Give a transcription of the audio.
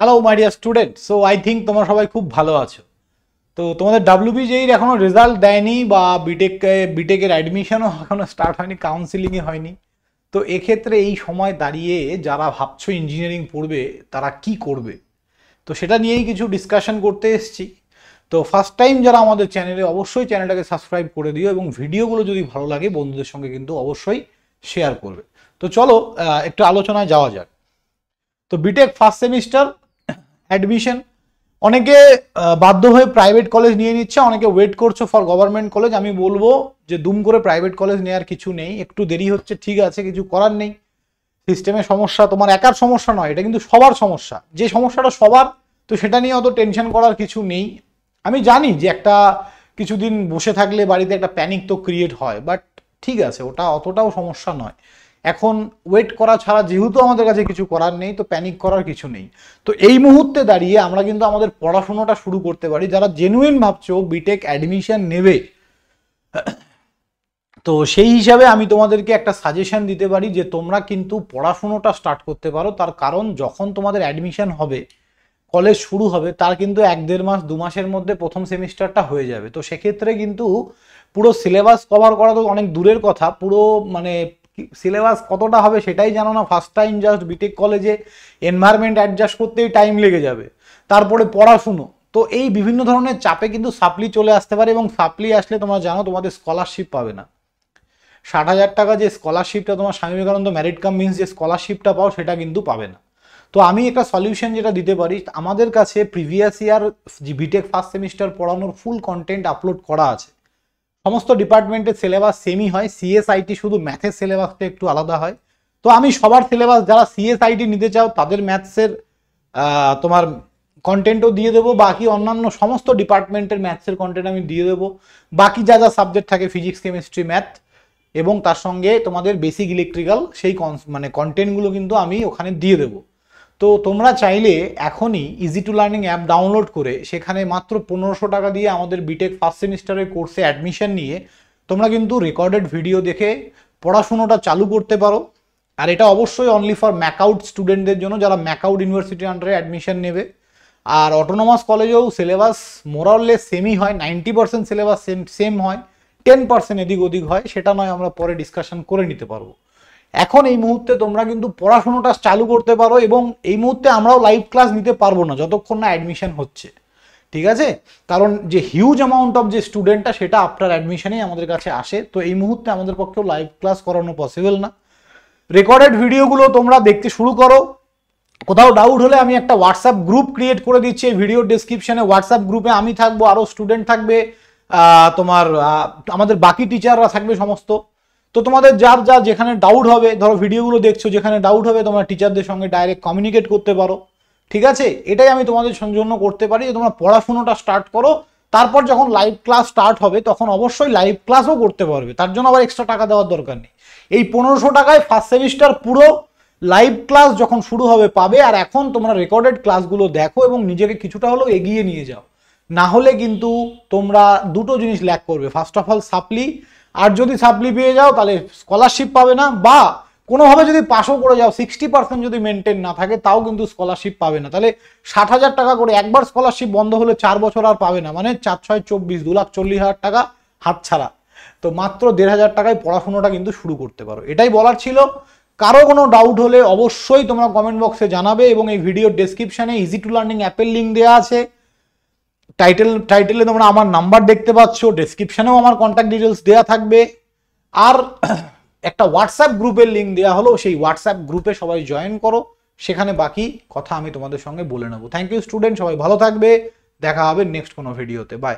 Hello my dear student, so I think তোমরা সবাই খুব ভালো আছো। তো তোমাদের WBJER এখনো রেজাল্ট দেয়নি বা বিটেকের অ্যাডমিশনও এখনো স্টার্ট হয়নি, কাউন্সিলিংই হয়নি। তো এক্ষেত্রে এই সময় দাঁড়িয়ে যারা ভাবছো ইঞ্জিনিয়ারিং পড়বে তারা কি করবে, তো সেটা নিয়েই কিছু ডিসকাশন করতে এসেছি। তো ফার্স্ট টাইম যারা আমাদের চ্যানেলে, অবশ্যই চ্যানেলটাকে সাবস্ক্রাইব করে দিও এবং ভিডিওগুলো যদি ভালো লাগে বন্ধুদের সঙ্গে কিন্তু অবশ্যই শেয়ার করবে। তো চলো একটু আলোচনায় যাওয়া যাক। তো বিটেক ফার্স্ট সেমিস্টার অ্যাডমিশন, অনেকে বাধ্য হয়ে প্রাইভেট কলেজ নিয়ে নিচ্ছে, অনেকে ওয়েট করছো ফর গভর্নমেন্ট কলেজ। আমি বলবো যে দুম করে প্রাইভেট কলেজ নেওয়ার কিছু নেই, একটু দেরি হচ্ছে ঠিক আছে, কিছু করার নেই। সিস্টেমের সমস্যা তোমার একার সমস্যা নয়, এটা কিন্তু সবার সমস্যা। যে সমস্যাটা সবার, তো সেটা নিয়ে অত টেনশন করার কিছু নেই। আমি জানি যে একটা কিছুদিন বসে থাকলে বাড়িতে একটা প্যানিক তো ক্রিয়েট হয়, বাট ঠিক আছে, ওটা অতটাও সমস্যা নয়। এখন ওয়েট করা ছাড়া যেহেতু আমাদের কাছে কিছু করার নেই, তো প্যানিক করার কিছু নেই। তো এই মুহূর্তে দাঁড়িয়ে আমরা কিন্তু আমাদের পড়াশোনাটা শুরু করতে পারি। যারা জেনুইন ভাবছো বিটেক অ্যাডমিশন নেবে, তো সেই হিসাবে আমি তোমাদেরকে একটা সাজেশন দিতে পারি যে তোমরা কিন্তু পড়াশুনোটা স্টার্ট করতে পারো। তার কারণ যখন তোমাদের অ্যাডমিশন হবে, কলেজ শুরু হবে, তার কিন্তু 1-1.5 মাস 2 মাসের মধ্যে প্রথম সেমিস্টারটা হয়ে যাবে। তো সেক্ষেত্রে কিন্তু পুরো সিলেবাস কভার করা তো অনেক দূরের কথা, পুরো মানে সিলেবাস কতটা হবে সেটাই জানো না। ফার্স্ট টাইম জাস্ট বিটেক কলেজে এনভায়রনমেন্ট অ্যাডজাস্ট করতেই টাইম লেগে যাবে, তারপরে পড়াশুনো। তো এই বিভিন্ন ধরনের চাপে কিন্তু সাপ্লি চলে আসতে পারে, এবং সাপ্লি আসলে তোমরা জানো তোমাদের স্কলারশিপ পাবে না। 60,000 টাকা যে স্কলারশিপটা তোমার Swami Vivekananda merit cum means যে স্কলারশিপটা পাও, সেটা কিন্তু পাবে না। তো আমি একটা সলিউশন যেটা দিতে পারি, আমাদের কাছে previous year BTech first semester পড়ানোর ফুল কন্টেন্ট আপলোড করা আছে। সমস্ত ডিপার্টমেন্টের সিলেবাস সেমই হয়, সিএসআইটি শুধু ম্যাথের সিলেবাসটা একটু আলাদা হয়। তো আমি সবার সিলেবাস, যারা সিএসআইটি নিতে চাও তাদের ম্যাথসের তোমার কন্টেন্টও দিয়ে দেবো, বাকি অন্যান্য সমস্ত ডিপার্টমেন্টের ম্যাথসের কন্টেন্ট আমি দিয়ে দেবো। বাকি যা যা সাবজেক্ট থাকে, ফিজিক্স, কেমিস্ট্রি, ম্যাথ, এবং তার সঙ্গে তোমাদের বেসিক ইলেকট্রিক্যাল, সেই মানে কন্টেন্টগুলো কিন্তু আমি ওখানে দিয়ে দেবো। তো তোমরা চাইলে এখনই easy to learning app download করে সেখানে মাত্র 1500 টাকা দিয়ে আমাদের বিটেক ফার্স্ট সেমিস্টারের কোর্সে অ্যাডমিশন নিয়ে তোমরা কিন্তু রেকর্ডেড ভিডিও দেখে পড়াশুনোটা চালু করতে পারো। আর এটা অবশ্যই অনলি ফর ম্যাকআউট স্টুডেন্টদের জন্য, যারা ম্যাকআউট ইউনিভার্সিটির আন্ডারে অ্যাডমিশন নেবে। আর অটোনোমাস কলেজেও সিলেবাস মোরাললেস সেমই হয়, 90% সিলেবাস সেম হয়, 10% এদিক ওদিক হয়, সেটা নয় আমরা পরে ডিসকাশন করে নিতে পারবো। এখন এই মুহূর্তে তোমরা কিন্তু পড়াশোনাটা চালু করতে পারো, এবং এই মুহূর্তে আমরাও লাইভ ক্লাস নিতে পারবো না যতক্ষণ না অ্যাডমিশন হচ্ছে, ঠিক আছে? কারণ যে হিউজ অ্যামাউন্ট অফ যে স্টুডেন্টটা, সেটা আফটার অ্যাডমিশনেই আমাদের কাছে আসে। তো এই মুহূর্তে আমাদের পক্ষেও লাইভ ক্লাস করানো পসিবল না। রেকর্ডেড ভিডিওগুলো তোমরা দেখতে শুরু করো। কোথাও ডাউট হলে আমি একটা হোয়াটসঅ্যাপ গ্রুপ ক্রিয়েট করে দিচ্ছি এই ভিডিও ডেসক্রিপশনে। হোয়াটসঅ্যাপ গ্রুপে আমি থাকবো, আরও স্টুডেন্ট থাকবে, তোমার আমাদের বাকি টিচাররা থাকবে সমস্ত। তো তোমাদের যার যা যেখানে ডাউট হবে, ধরো ভিডিওগুলো দেখছো, যেখানে ডাউট হবে তোমরা টিচারদের সঙ্গে ডাইরেক্ট কমিউনিকেট করতে পারো, ঠিক আছে? এটাই আমি তোমাদের জন্য করতে পারি, যে তোমরা পড়াশুনোটা স্টার্ট করো। তারপর যখন লাইভ ক্লাস স্টার্ট হবে তখন অবশ্যই লাইভ ক্লাসও করতে পারবে, তার জন্য আবার এক্সট্রা টাকা দেওয়ার দরকার নেই। এই 1500 টাকায় ফার্স্ট সেমিস্টার পুরো লাইভ ক্লাস যখন শুরু হবে পাবে। আর এখন তোমরা রেকর্ডেড ক্লাসগুলো দেখো এবং নিজেকে কিছুটা হলেও এগিয়ে নিয়ে যাও, না হলে কিন্তু তোমরা দুটো জিনিস ল্যাক করবে। ফার্স্ট অফ অল সাপ্লি, আর যদি সাপ্লি পেয়ে যাও তাহলে স্কলারশিপ পাবে না, বা কোনোভাবে যদি পাসও করে যাও 60% যদি মেনটেন না থাকে, তাও কিন্তু স্কলারশিপ পাবে না। তাহলে 60,000 টাকা করে একবার স্কলারশিপ বন্ধ হলে 4 বছর আর পাবে না, মানে 4×6=24, 2,40,000 টাকা হাতছাড়া। তো মাত্র 1,500 টাকায় পড়াশোনাটা কিন্তু শুরু করতে পারো। এটাই বলার ছিল। কারো কোনো ডাউট হলে অবশ্যই তোমরা কমেন্ট বক্সে জানাবে, এবং এই ভিডিও ডেসক্রিপশনে ইজি টু লার্নিং অ্যাপের লিঙ্ক দেওয়া আছে। টাইটেলে তোমরা আমার নাম্বার দেখতে পাচ্ছ, ডেসক্রিপশনেও আমার কন্ট্যাক্ট ডিটেলস দেওয়া থাকবে। আর একটা হোয়াটসঅ্যাপ গ্রুপের লিঙ্ক দেওয়া হলো, সেই হোয়াটসঅ্যাপ গ্রুপে সবাই জয়েন করো, সেখানে বাকি কথা আমি তোমাদের সঙ্গে বলে নেবো। থ্যাংক ইউ স্টুডেন্ট, সবাই ভালো থাকবে, দেখা হবে নেক্সট কোনো ভিডিওতে। বাই।